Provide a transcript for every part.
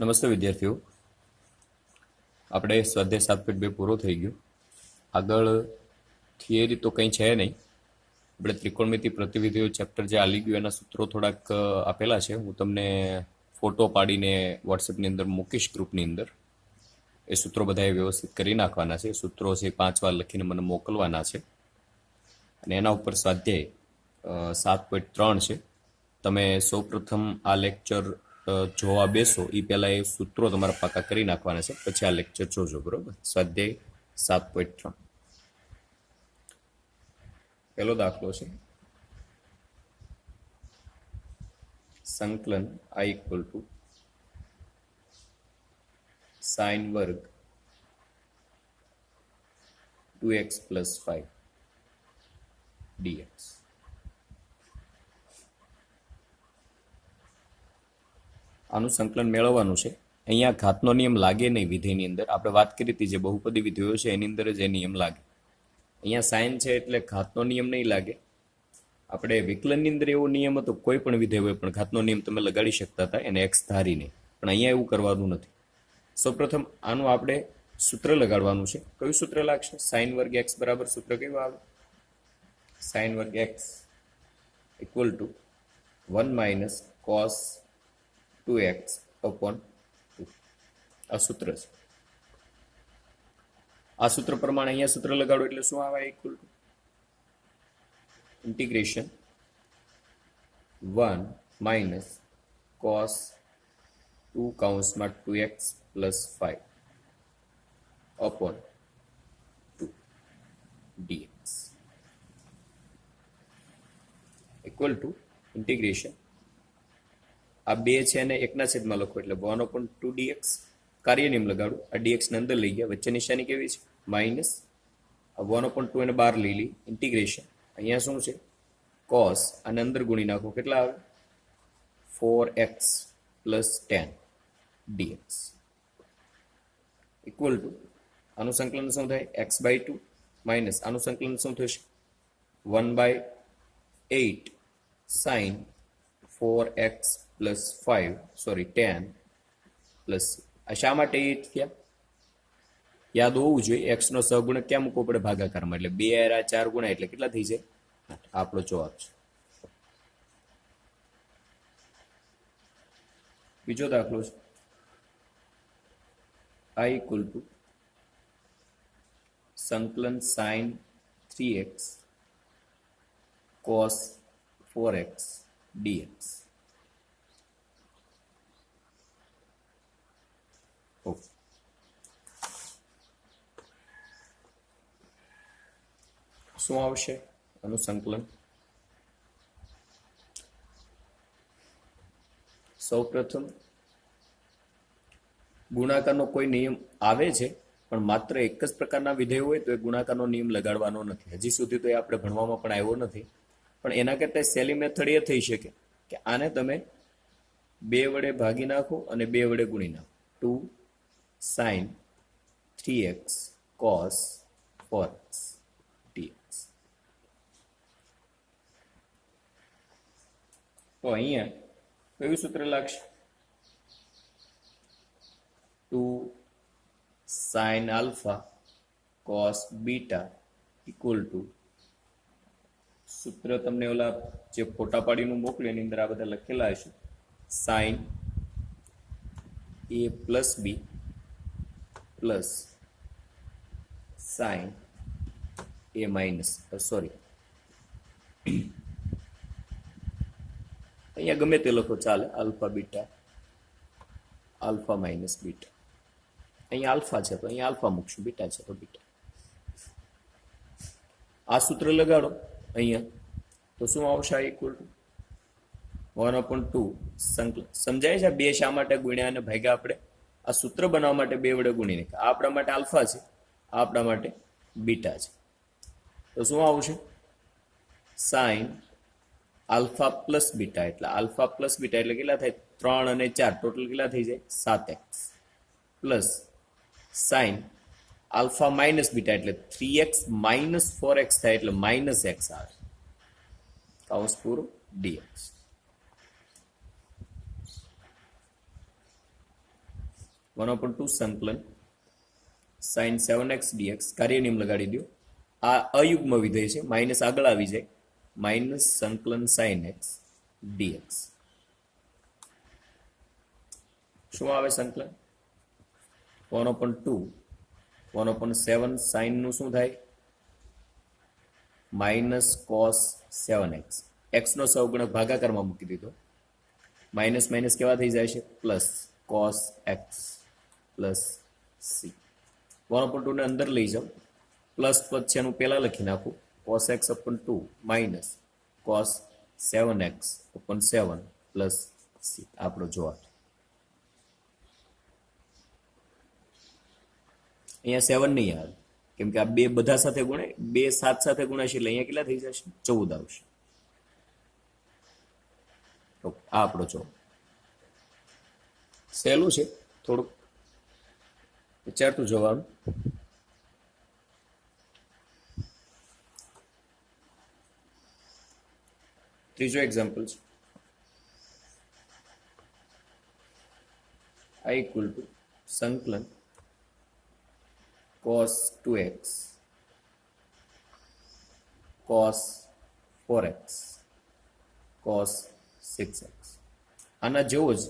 નમસ્તે વિદ્યાર્થીઓ, આપણે સ્વાધ્યાય 7.2 પૂરો થઈ ગયો. આગળ થિયરી તો કંઈ છે નહીં. આપણે ત્રિકોણમિતિ પ્રતિવિધિઓ ચેપ્ટર જે આલી ગયું એના સૂત્રો થોડાક આપેલા છે. હું તમને ફોટો પાડીને વોટ્સએપની અંદર મૂકીશ ગ્રુપની અંદર. એ સૂત્રો બધાએ વ્યવસ્થિત કરી નાખવાના છે. સૂત્રો છે 5 વાર લખીને મને મોકલવાના છે અને એના ઉપર સ્વાધ્યાય 7.3 છે. તમે સૌપ્રથમ આ લેક્ચર જોવા બેસો એ પહેલા એ સૂત્રો તમારા પાકા કરી નાખવાના છે, પછી આ લેક્ચર જોજો. બરોબર? સ્વાધ્યાય 7.3 પહેલો દાખલો છે. સંકલન I ઇક્વલ ટુ સાઇન વર્ગ 2x પ્લસ 5 dx. આનું સંકલન મેળવવાનું છે. અહીંયા ઘાતનો નિયમ લાગે નહીં વિધેયની અંદર. આપણે વાત કરી હતી જે બહુપદી વિધેયો છે એની અંદર જ એ નિયમ લાગે. અહીંયા સાઇન છે એટલે ઘાતનો નિયમ નહીં લાગે. આપણે વિકલનની અંદર એવો નિયમ હતો, કોઈ પણ વિધેય હોય પણ ઘાતનો નિયમ તમે લગાડી શકતા હતા એને એક્સ ધારીને, પણ અહીંયા એવું કરવાનું નથી. સૌપ્રથમ આનું આપણે સૂત્ર લગાડવાનું છે. કયું સૂત્ર લાગશે? સાઇન વર્ગ એક્સ બરાબર સૂત્ર કેવું આવે? સાઇન વર્ગ x equal to 1 minus cos 2x upon 2. આ સૂત્ર છે. આ સૂત્ર પ્રમાણે અહીંયા સૂત્ર લગાડો એટલે શું આવે? Equal to integration 1 minus cos 2 કૌંસમાં 2x plus 5 upon 2 dx equal to integration આ બે છે અને એકના છેદમાં લખો એટલે 1/2 dx. કાર્ય નિયમ લગાડું. આ dx ને અંદર લઈ ગયા, વચ્ચે નિશાની કેવી છે? માઇનસ. આ 1/2 એને બહાર લઈ લી. ઇન્ટિગ્રેશન અહીંયા શું છે? કોસ અને અંદર ગુણી નાખો. કેટલા આવે? 4x plus 10 dx equal to આનું સંકલન શું થાય? x/2 માઇનસ આનું સંકલન શું થશે? 1/8 સાઇન 4x પ્લસ 10 પ્લસ. આ શા માટે 8 થયા? યાદ હોવું જોઈએ, x નો સહગુણક ક્યાં મૂકવો પડે? ભાગાકારમાં. એટલે 2 આ 4 ગુણ્યા એટલે કેટલા થઈ જાય? 8. આપણો જવાબ છે. બીજો દાખલો છે. I ઇક્વલ ટુ સંકલન sine 3x cos 4x dx. શું આવશે આનું સંકલન? સૌપ્રથમ ગુણાકારનો કોઈ નિયમ આવે છે પણ માત્ર એક જ પ્રકારના વિધેય હોય તો એ ગુણાકારનો નિયમ લગાડવાનો નથી. હજી સુધી તો એ આપણે ભણવામાં પણ આવ્યો નથી. પણ એના કરતાં સહેલી મેથડ એ થઈ શકે કે આને તમે 2 વડે ભાગી નાખો અને 2 વડે ગુણી નાખો. 2 sign 3x cos 4x dx. તો અહીંયા કયું સૂત્ર લાગશે? 2 sine alpha cos beta equal to સૂત્ર તમને ઓલા જે ફોટા પાડીનું મોકલ્યું એની અંદર આ બધા લખેલા હશે. Sine a plus B plus sine a minus અહીંયા ગમે તે લખો ચાલે. Alpha beta, alpha minus beta. અહીંયા આલ્ફા છે તો અહીંયા આલ્ફા મૂકશું, બીટા છે તો બીટા. આ સૂત્ર લગાડો અહીંયા તો શું આવશે? ઇક્વલ ટુ 1/2 સંકલન. સમજાય છે? બે શા માટે ગુણ્યા અને ભાગ્યા? આપણે આ સૂત્ર બનાવવા માટે 2 વડે ગુણી નાખ્યા. આ આપણા માટે આલ્ફા છે, આ આપણા માટે બીટા છે. તો શું આવશે? Sine alpha plus beta. એટલે આલ્ફા પ્લસ બીટા એટલે કેટલા થાય? 3 અને 4 ટોટલ કેટલા થઈ જાય? 7x plus sine alpha minus beta એટલે 3x માઇનસ 4x થાય એટલે માઇનસ x આવે. કૌંસ પૂરો dx. 1/2 સંકલન sin 7x dx કાર્ય નિયમ લગાડી દો. આ અયુગ્મ વિધેય છે, માઇનસ આગળ આવી જાય, માઇનસ સંકલન sin x dx. શું આવે સંકલન? 1/2 1/7 sin નું શું થાય? Minus cos 7x. x નો સહગુણક ભાગાકારમાં મૂકી દીધો, માઇનસ માઇનસ કેવા થઈ જાય છે? Plus cos x plus c. 1/2 ને અંદર લઈ જાઓ, પ્લસ પદ છે એનું પહેલા લખી નાખું, cos x upon 2 minus cos 7x upon 7 plus c. આપણો જવાબ. અહીંયા 7 નહીં આવે, કેમ કે આ બે બધા સાથે ગુણે, બે 7 સાથે ગુણાશે એટલે અહીંયા કેટલા થઈ જશે? 14 આવશે. આ આપણો જવાબ. સહેલું છે, થોડુંક વિચારતું જવાનું. ત્રીજો એક્ઝામ્પલ છે, I equal to સંકલન cos 2x cos 4x cos 6x. આના જેવો જ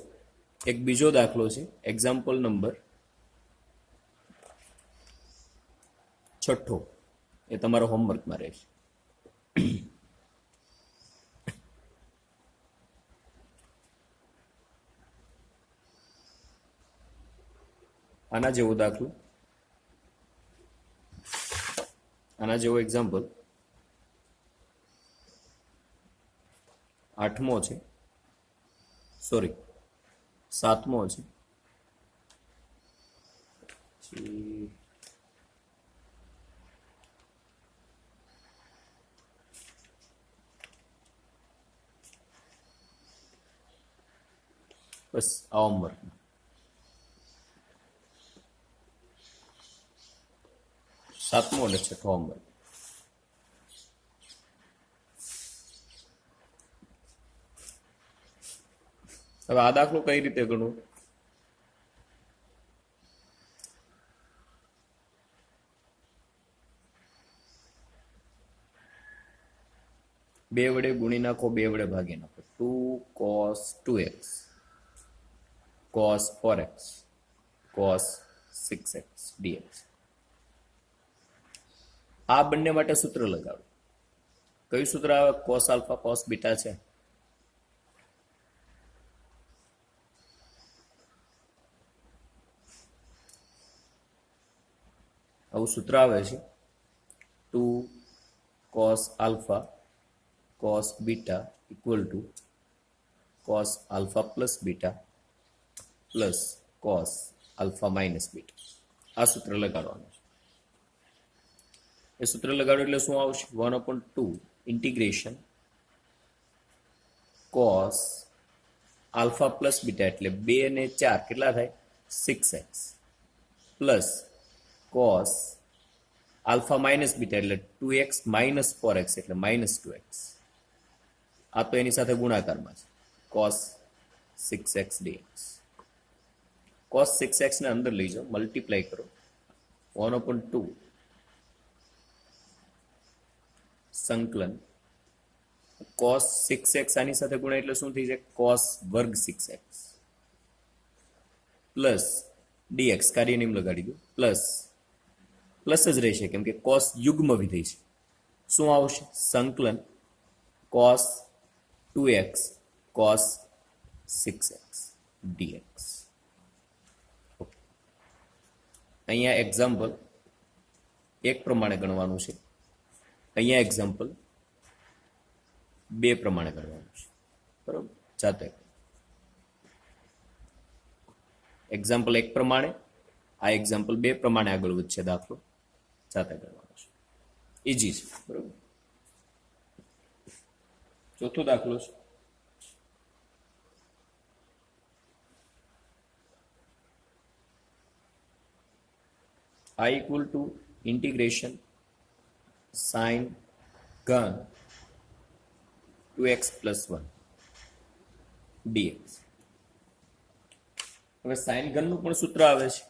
એક બીજો દાખલો છે, એક્ઝામ્પલ નંબર 6. એ તમારો હોમવર્કમાં રહેશે. આના જેવો દાખલો, આના જેવો એક્ઝામ્પલ 8મો છે, સોરી 7મો છે. બસ આ હોમવર્ક. 7મો અને 6મો હોમવર્ક. હવે આ દાખલો કઈ રીતે ગણવો? બે વડે ગુણી નાખો, બે વડે ભાગી નાખો. 2 cos 2x cos 4x cos 6x dx. આ બંને માટે સૂત્ર લગાડો. કયું સૂત્ર આવે? cos આલ્ફા cos બીટા છે. આવું સૂત્ર આવે છે, 2 cos alpha cos beta equal to cos alpha plus beta plus cos alpha minus beta. આ સૂત્ર લગાડવાનું છે. એ સૂત્ર લગાડો એટલે શું આવશે? 1/2 integration cos alpha plus beta એટલે 2 ને 4 કેટલા થાય? 6x plus cos alpha minus beta એટલે 2x માઇનસ 4x એટલે માઇનસ 2x. આ તો એની સાથે ગુણાકારમાં છે, cos 6x dx. cos 6x ને અંદર લઈ જાઓ, મલ્ટીપ્લાય કરો, 1/2 સંકલન cos 6x આની સાથે ગુણા એટલે શું થઈ જાય? cos વર્ગ 6x પ્લસ dx કાર્ય નિયમ લગાડી દો, પ્લસ પ્લસ જ રહેશે કેમ કે cos યુગ્મ વિધેય છે. શું આવશે? સંકલન cos 2x cos 6x dx. અહીંયા એક્ઝામ્પલ 1 પ્રમાણે ગણવાનું છે, અહીંયા એક્ઝામ્પલ 2 પ્રમાણે ગણવાનું છે. બરોબર? જાતે એક્ઝામ્પલ 1 પ્રમાણે, આ એક્ઝામ્પલ 2 પ્રમાણે આગળ વધશે દાખલો. જાતે ગણવાનો છે, ઈજી છે. બરોબર? ચોથો દાખલો છે, I equal to integration sin ઘન 2x plus 1 dx. હવે સાઇન ઘનનું પણ સૂત્ર આવે છે.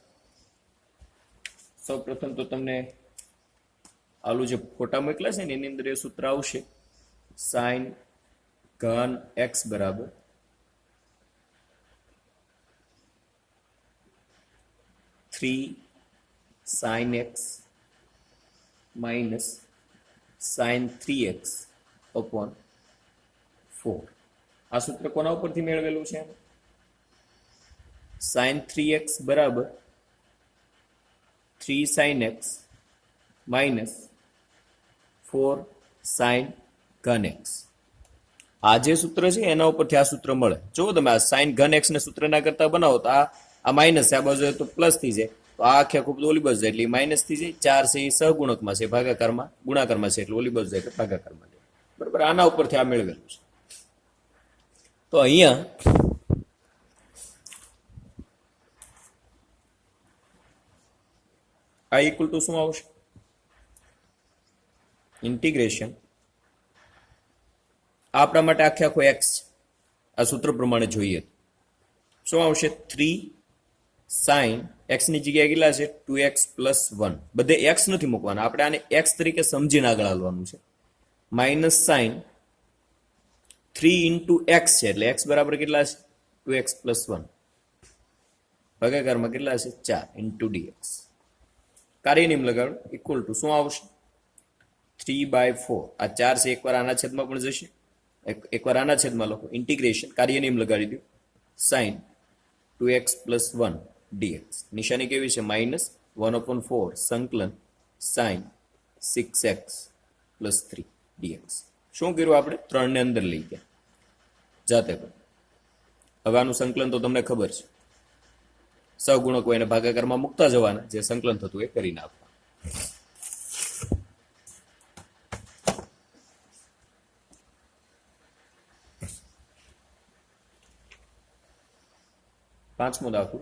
સૌ પ્રથમ તો તમને આલું જે ફોટા મોકલ્યા છે ને એની અંદર એ સૂત્ર આવશે. સાઇન ઘન એક્સ બરાબર 3 sin x minus sin 3x upon 4. આ સૂત્ર કોના ઉપરથી મેળવેલું છે? sin 3x બરાબર 3 sin x minus 4 sin ઘન x. આ જે સૂત્ર છે એના ઉપરથી આ સૂત્ર મળે. જો તમે આ sin ઘન x ને સૂત્રના કરતા બનાવો તો આ માઇનસ છે, આ બાજુ તો પ્લસ થઈ જાય, તો આ આખે ખૂબ ઓલી બાજુ જાય એટલે માઇનસ થઈ જાય. 4 છે એ સહગુણકમાં છે, ભાગાકારમાં ગુણાકારમાં છે એટલે ઓલી બાજુ જાય એટલે ભાગાકારમાં જાય. બરાબર, આના ઉપરથી આ મેળવેલું છે. તો અહીંયા આ ઇક્વલ ટુ શું આવશે? ઇન્ટિગ્રેશન આપણા માટે આખે આખો એક્સ આ સૂત્ર પ્રમાણે જોઈએ શું આવશે? 3 sin x ની જગ્યાએ કેટલા છે? 2x + 1. બધે x નથી મૂકવાના, આપણે આને x તરીકે સમજીને આગળ હાલવાનું છે. માઇનસ સાઇન 3 × x છે એટલે x બરાબર કેટલા છે? 2x + 1. ભાગાકારમાં કેટલા છે? 4 × dx. કાર્ય નિયમ લગાડો ઇક્વલ ટુ શું આવશે? 3/4. આ 4 છે એકવાર આના છેદમાં પણ જશે, એકવાર આના છેદમાં લખો. ઇન્ટિગ્રેશન કાર્ય નિયમ લગાડી દો. Sine 2x + 1 dx. નિશાની કેવી છે? -1/4 સંકલન સાઇન 6x + 3 dx. શું કર્યું આપણે? 3 ને અંદર લઈ ગયા જાતે પણ. હવે આનું સંકલન તો તમને ખબર છે, સહગુણકો એને ભાગાકારમાં મૂકતા જવાના, જે સંકલન થતું એ કરી નાખવા. પાંચમો દાખલો.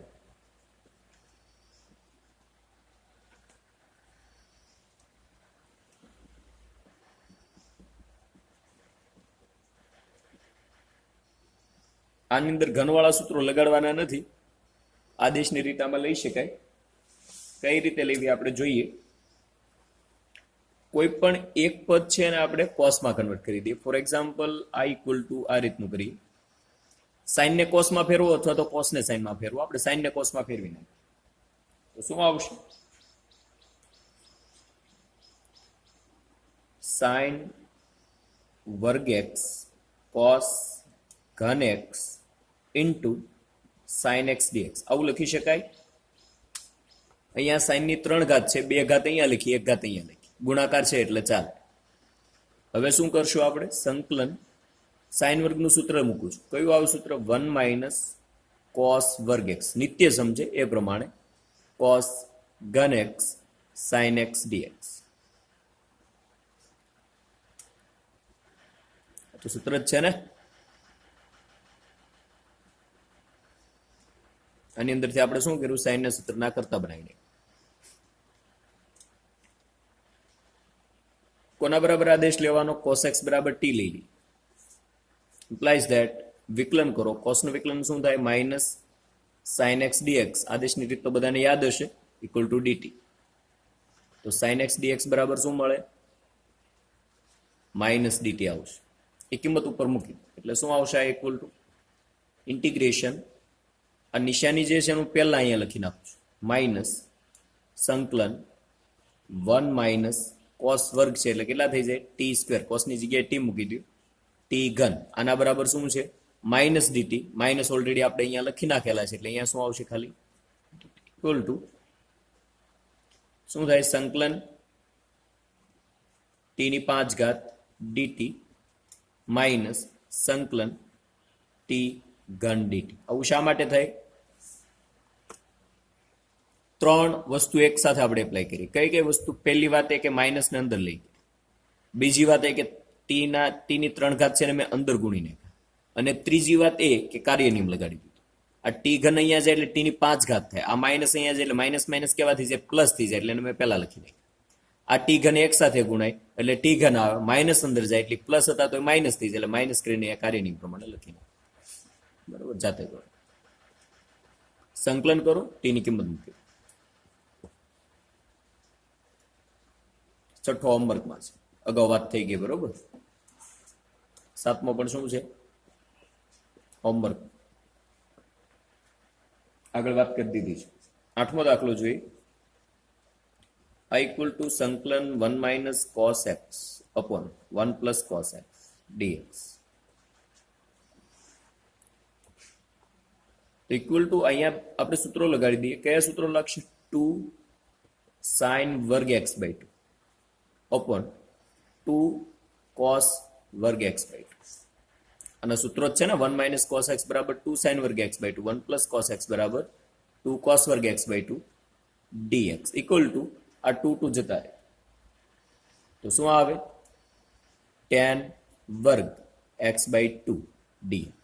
આની અંદર ઘનવાળા સૂત્રો લગાડવાના નથી, આદેશની રીતે આમાં લઈ શકાય. કઈ રીતે લેવી આપણે જોઈએ. કોઈ પણ એક પદ છે એને આપણે કોસમાં કન્વર્ટ કરી દઈએ. ફોર એક્ઝામ્પલ આ ઇક્વલ ટુ આ રીતનું કરીએ. સાઇન ને કોસમાં ફેરવો અથવા તો કોસ ને સાઇનમાં ફેરવો. આપણે સાઇન ને કોસમાં ફેરવી નાખીએ તો શું આવશે? સાઇન વર્ગ એક્સ કોસ ઘન x into sine x dx. આવું લખી શકાય. અહીંયા સાઇન ની 3 ઘાત છે, 2 ઘાત અહીંયા લખી, 1 ઘાત અહીંયા લખી. ગુણાકાર છે એટલે ચાલે. હવે શું કરશું આપણે? સંકલન સાઇન વર્ગનું સૂત્ર મૂકું છું. કયું આવું સૂત્ર? 1 - કોસ વર્ગ એક્સ. નિત્ય સમજે એ પ્રમાણે કોસ ઘન એક્સ સાઇન એક્સ ડીએક્સ. તો સૂત્ર જ છે ને. આની અંદરથી આપણે શું કર્યું? સાઇન ના સૂત્ર ના કરતા બનાવીને કોના બરાબર આદેશ લેવાનો? cos x બરાબર t લઈ લી. implies that વિકલન કરો. cos નું વિકલન શું થાય? -sin x dx. આદેશની રીત તો બધાને યાદ હશે, ઇક્વલ ટુ dt. તો sin x dx બરાબર શું મળે? -dt આવશે. એ કિંમત ઉપર મૂકી એટલે શું આવશે? આ ઇક્વલ ટુ ઇન્ટિગ્રેશન. આ નિશાની જે છે એનું પહેલા અહીંયા લખી નાખું છું. માઇનસ સંકલન 1 - કોસ વર્ગ છે એટલે કેટલા થઈ જાય? t². કોસની જગ્યાએ t મૂકી દો. t ઘન. આના બરાબર શું છે? -dt. માઇનસ ઓલરેડી આપણે અહીંયા લખી નાખેલા છે એટલે અહીંયા શું આવશે? ખાલી ઇક્વલ ટુ શું થાય? સંકલન t5 dt માઇનસ સંકલન t ઘન dt. આવું શા માટે થાય? 3 વસ્તુ એક સાથે આપણે એપ્લાય કરી. કઈ કઈ વસ્તુ? પહેલી વાત એ કે માઇનસ ને અંદર લઈ ગઈ. બીજી વાત એ કે t ની 3 ઘાત છે ને મેં અંદર ગુણી નાખ્યા. અને ત્રીજી વાત એ કે કાર્ય નિયમ લગાડી દીધું. આ t ઘન અહીંયા જાય એટલે t ની 5 ઘાત થાય. આ માઇનસ અહીંયા જાય એટલે માઇનસ માઇનસ કેવા થઈ જાય? પ્લસ થઈ જાય. એટલે મેં પહેલા લખી નાખ્યું. આ t ઘન એક સાથે ગુણાય એટલે t ઘન આવે, માઇનસ અંદર જાય એટલે પ્લસ હતા તો માઇનસ થઈ જાય એટલે માઇનસ કરીને કાર્ય નિયમ પ્રમાણે લખી નાખ્યું. બરોબર, જાતે કરો. સંકલન કરો, ટી ની કિંમત મૂકી. છઠ્ઠો હોમવર્કમાં છે, અગાઉ વાત થઈ ગઈ બરોબર. સાતમો પણ શું છે? હોમવર્ક. આગળ વાત કરી દીધી છે. આઠમો દાખલો જોઈએ. I equal to સંકલન 1 minus cos x upon 1 plus cos x dx. Equal to અહીંયા આપણે સૂત્રો લગાડી દઈએ. કયા સૂત્રો લાગશે? 2 sin વર્ગ x by 2 upon 2 cos વર્ગ x by 2. અને સૂત્રો છે ને 1 minus cos x બરાબર 2 sin વર્ગ x by 2, 1 plus cos x બરાબર 2 cos વર્ગ x by 2 dx equal to આ 2 જતા રહે તો શું આવે? tan વર્ગ x by 2 dx.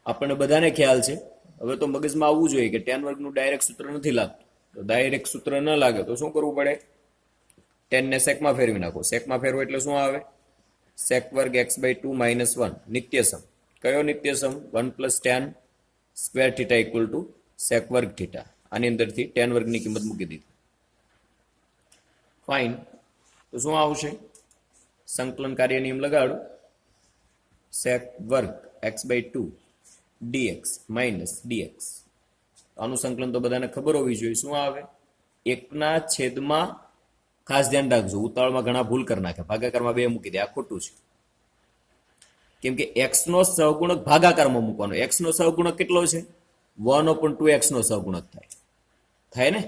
આપણને બધાને ખ્યાલ છે, હવે તો મગજમાં આવવું જોઈએ કે tan વર્ગનું ડાયરેક્ટ સૂત્ર નથી લાગતું. તો ડાયરેક્ટ સૂત્ર ન લાગે તો શું કરવું પડે? tan ને સેકમાં ફેરવી નાખો. સેકમાં ફેરવો એટલે શું આવે? sec વર્ગ x by 2 minus 1 નિત્યસમ. કયો નિત્યસમ? 1 plus tan square theta equal to sec વર્ગ થીટા. આની અંદરથી tan વર્ગની કિંમત મૂકી દીધી. ફાઇન. તો શું આવશે? સંકલન કાર્ય નિયમ લગાડો. sec વર્ગ x by 2 dx minus dx. આનું સંકલન તો બધાને ખબર હોવી જોઈએ. શું આવે? એકના છેદમાં, ખાસ ધ્યાન રાખજો, ઉતાવળમાં ઘણા ભૂલ કરી નાખે, ભાગાકારમાં 2 મૂકી દે. આ ખોટું છે. કેમ કે x નો સહગુણક ભાગાકારમાં મૂકવાનો. x નો સહગુણક કેટલો છે? 1/2x નો સહગુણક થાય ને?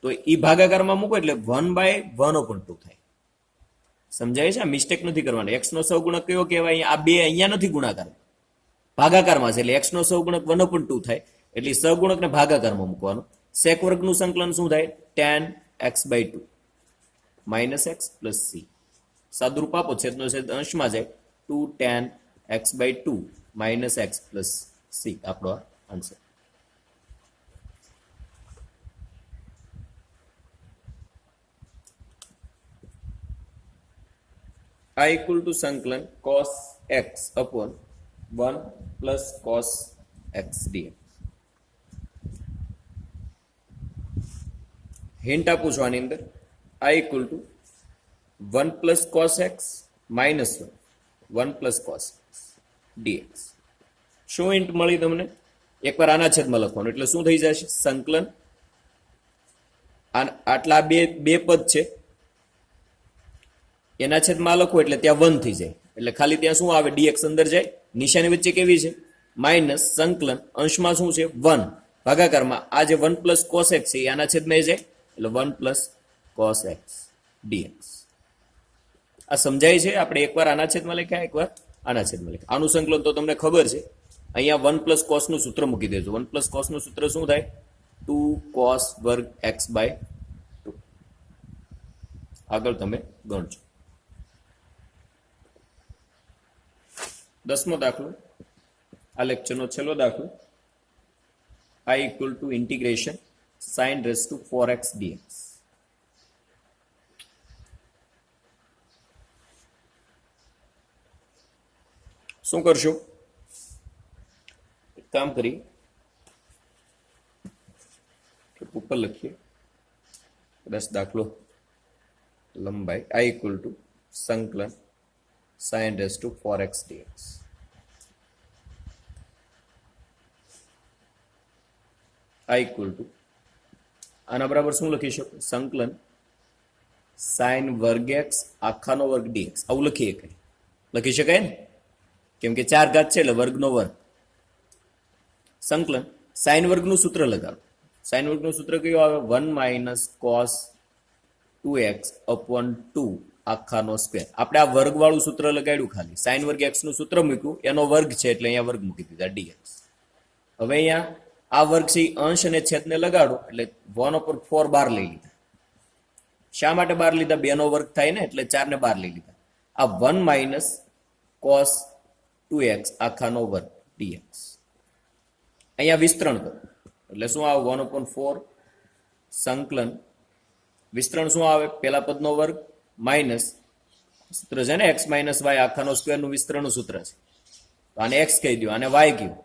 તો એ ભાગાકારમાં મૂકો એટલે 1/1/2 થાય. સમજાય છે? આ મિસ્ટેક નથી કરવાની. x નો સહગુણક કયો કહેવાય? આ 2 અહીંયા નથી ગુણાકાર, ભાગાકારમાં છે. એટલે x નો સહગુણક 1/2 થાય. એટલે સહગુણકને ભાગાકારમાં મૂકવાનો. sec વર્ગનું સંકલન શું થાય? tan x by 2 minus x plus c. સાદુરૂપ આપો, છેદનો છેદ અંશમાં જાય. 2 tan x by 2 minus x plus c આપણો આન્સર. I equal to સંકલન cos x upon 1 plus cos x dx. Hint આપું છું આની અંદર. I equal to 1 plus cos x minus 1 plus cos x dx. શું હિન્ટ મળી તમને? એકવાર આના છેદમાં લખવાનું એટલે શું થઈ જશે? સંકલન આટલા બે પદ છે એના છેદમાં લખો એટલે ત્યાં 1 થઈ જાય. એટલે ખાલી ત્યાં શું આવે? dx અંદર જાય. નિશાની વચ્ચે કેવી છે? માઇનસ. સંકલન અંશમાં શું છે? 1 ભાગાકારમાં આ જે 1 plus cos x છે આના છેદમાં જાય એટલે 1 plus cos x dx. આ સમજાય છે? આપણે એકવાર આના છેદમાં લખ્યા, એકવાર આના છેદમાં લખ્યા. આનું સંકલન તો તમને ખબર છે. અહીંયા 1 plus cos નું સૂત્ર મૂકી દેજો. 1 plus cos નું સૂત્ર શું થાય? 2 cos વર્ગ x by 2. આગળ તમે ગણજો. 10મો દાખલો, આ લેક્ચરનો છેલ્લો દાખલો. I equal to integration sin raised to 4x dx. શું કરશો? એક કામ કરી ઉપર લખીએ. 10 દાખલો લંબાઈ. I equal to સંકલન sin raised to 4x dx. I equal to આના બરાબર શું લખી શકો? સંકલન sin વર્ગ x આખાનો વર્ગ dx. આવું લખીએ કઈ લખી શકાય ને? કેમ કે 4 ઘાત છે એટલે વર્ગનો વર્ગ. સંકલન sin વર્ગનું સૂત્ર લગાડો. sin વર્ગનું સૂત્ર કયું આવે? 1 minus cos 2x upon 2 આખાનો સ્ક્વેર. આપણે આ વર્ગવાળું સૂત્ર લગાડ્યું, ખાલી sin વર્ગ x નું સૂત્ર મૂક્યું, એનો વર્ગ છે એટલે અહીંયા વર્ગ મૂકી દીધા dx. હવે અહીંયા આ વર્ગ છે અંશ અને છેદને લગાડો એટલે 1/4 બહાર લઈ લીધા. શા માટે બહાર લીધા? 2 નો વર્ગ થાય ને એટલે 4 ને બહાર લઈ લીધા. આ 1 minus cos 2x આખાનો વર્ગ dx. અહીંયા વિસ્તરણ કરો એટલે શું આવે? 1/4 સંકલન વિસ્તરણ શું આવે? પેલા પદનો વર્ગ માઇનસ સૂત્ર છે ને x minus y આખાનો સ્ક્વેર નું વિસ્તરણનું સૂત્ર છે. તો આને x કહી દો, આને y કહ્યું.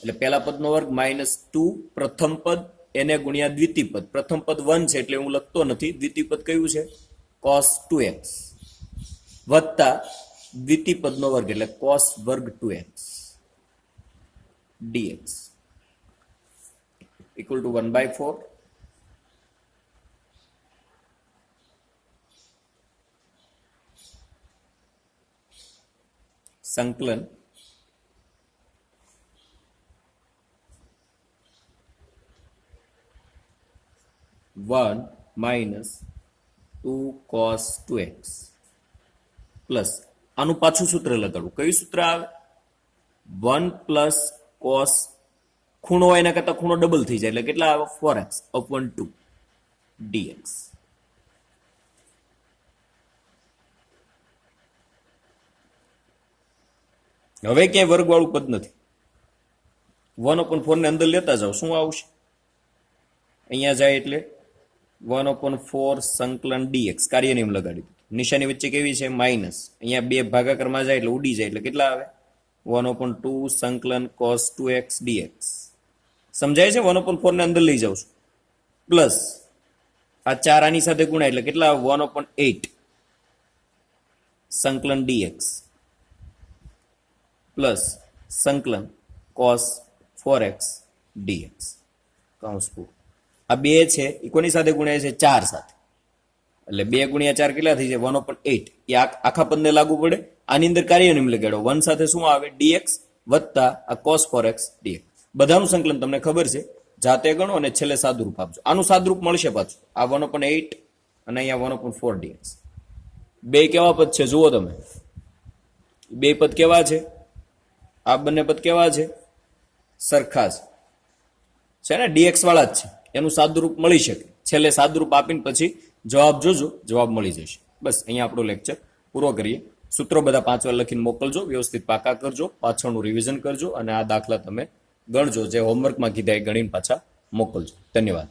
એટલે પહેલા પદનો વર્ગ -2 પ્રથમ પદ એને ગુણ્યા દ્વિતીય પદ. પ્રથમ પદ 1 છે એટલે હું લખતો નથી. દ્વિતીય પદ કયું છે? cos 2x વત્તા દ્વિતીય પદનો વર્ગ એટલે cos વર્ગ 2x dx equal to 1/4 સંકલન -2 cos 2x પ્લસ આનું પાછું સૂત્ર લગાડવું. કયું સૂત્ર આવે? 1 પ્લસ કોસ, ખૂણો એના કરતા ખૂણો ડબલ થઈ જાય એટલે કેટલા આવે? 4x upon 2 dx. હવે ક્યાંય વર્ગવાળું પદ નથી. 1/4 ને અંદર લેતા જાઓ, શું આવશે? અહીંયા જાય એટલે 1/4 સંકલન dx. કાર્ય નિયમ લગાડી દીધું. નિશાની વચ્ચે કેવી છે? માઇનસ. અહીંયા 2 ભાગાકારમાં જાય એટલે ઉડી જાય એટલે કેટલા આવે? 1/2 સંકલન cos 2x dx. સમજાય છે? 1/4 ને અંદર લઈ જાઉં છું. પ્લસ આ 4 આની સાથે ગુણાય એટલે કેટલા આવે? 1/8 સંકલન dx પ્લસ સંકલન cos 4x dx. કૌંસ પૂરું. આ 2 છે એ કોની સાથે ગુણાય છે? 4 સાથે. એટલે 2 ગુણ્યા 4 કેટલા થઈ જાય? 1/8. એ આખા પદને લાગુ પડે. આની અંદર કાર્ય નિયમ લગાડો. 1 સાથે શું આવે? dx વત્તા આ cos 4x dx. બધાનું સંકલન તમને ખબર છે, જાતે ગણો અને છેલ્લે સાદુરૂપ આપજો. આનું સાદુરૂપ મળશે પાછું. આ 1/8 અને અહીંયા 1/4 dx. બે કેવા પદ છે જુઓ તમે. બે પદ કેવા છે? આ બંને પદ કેવા છે? સરખા છે ને? dx વાળા જ છે. એનું સાદુરૂપ મળી શકે. છેલ્લે સાદુરૂપ આપીને પછી જવાબ જોજો, જવાબ મળી જશે. બસ અહીંયા આપણો લેક્ચર પૂરો કરીએ. સૂત્રો બધા 5 વાર લખીને મોકલજો, વ્યવસ્થિત પાકા કરજો, પાછળનું રિવિઝન કરજો અને આ દાખલા તમે ગણજો. જે હોમવર્કમાં કીધા એ ગણીને પાછા મોકલજો. ધન્યવાદ.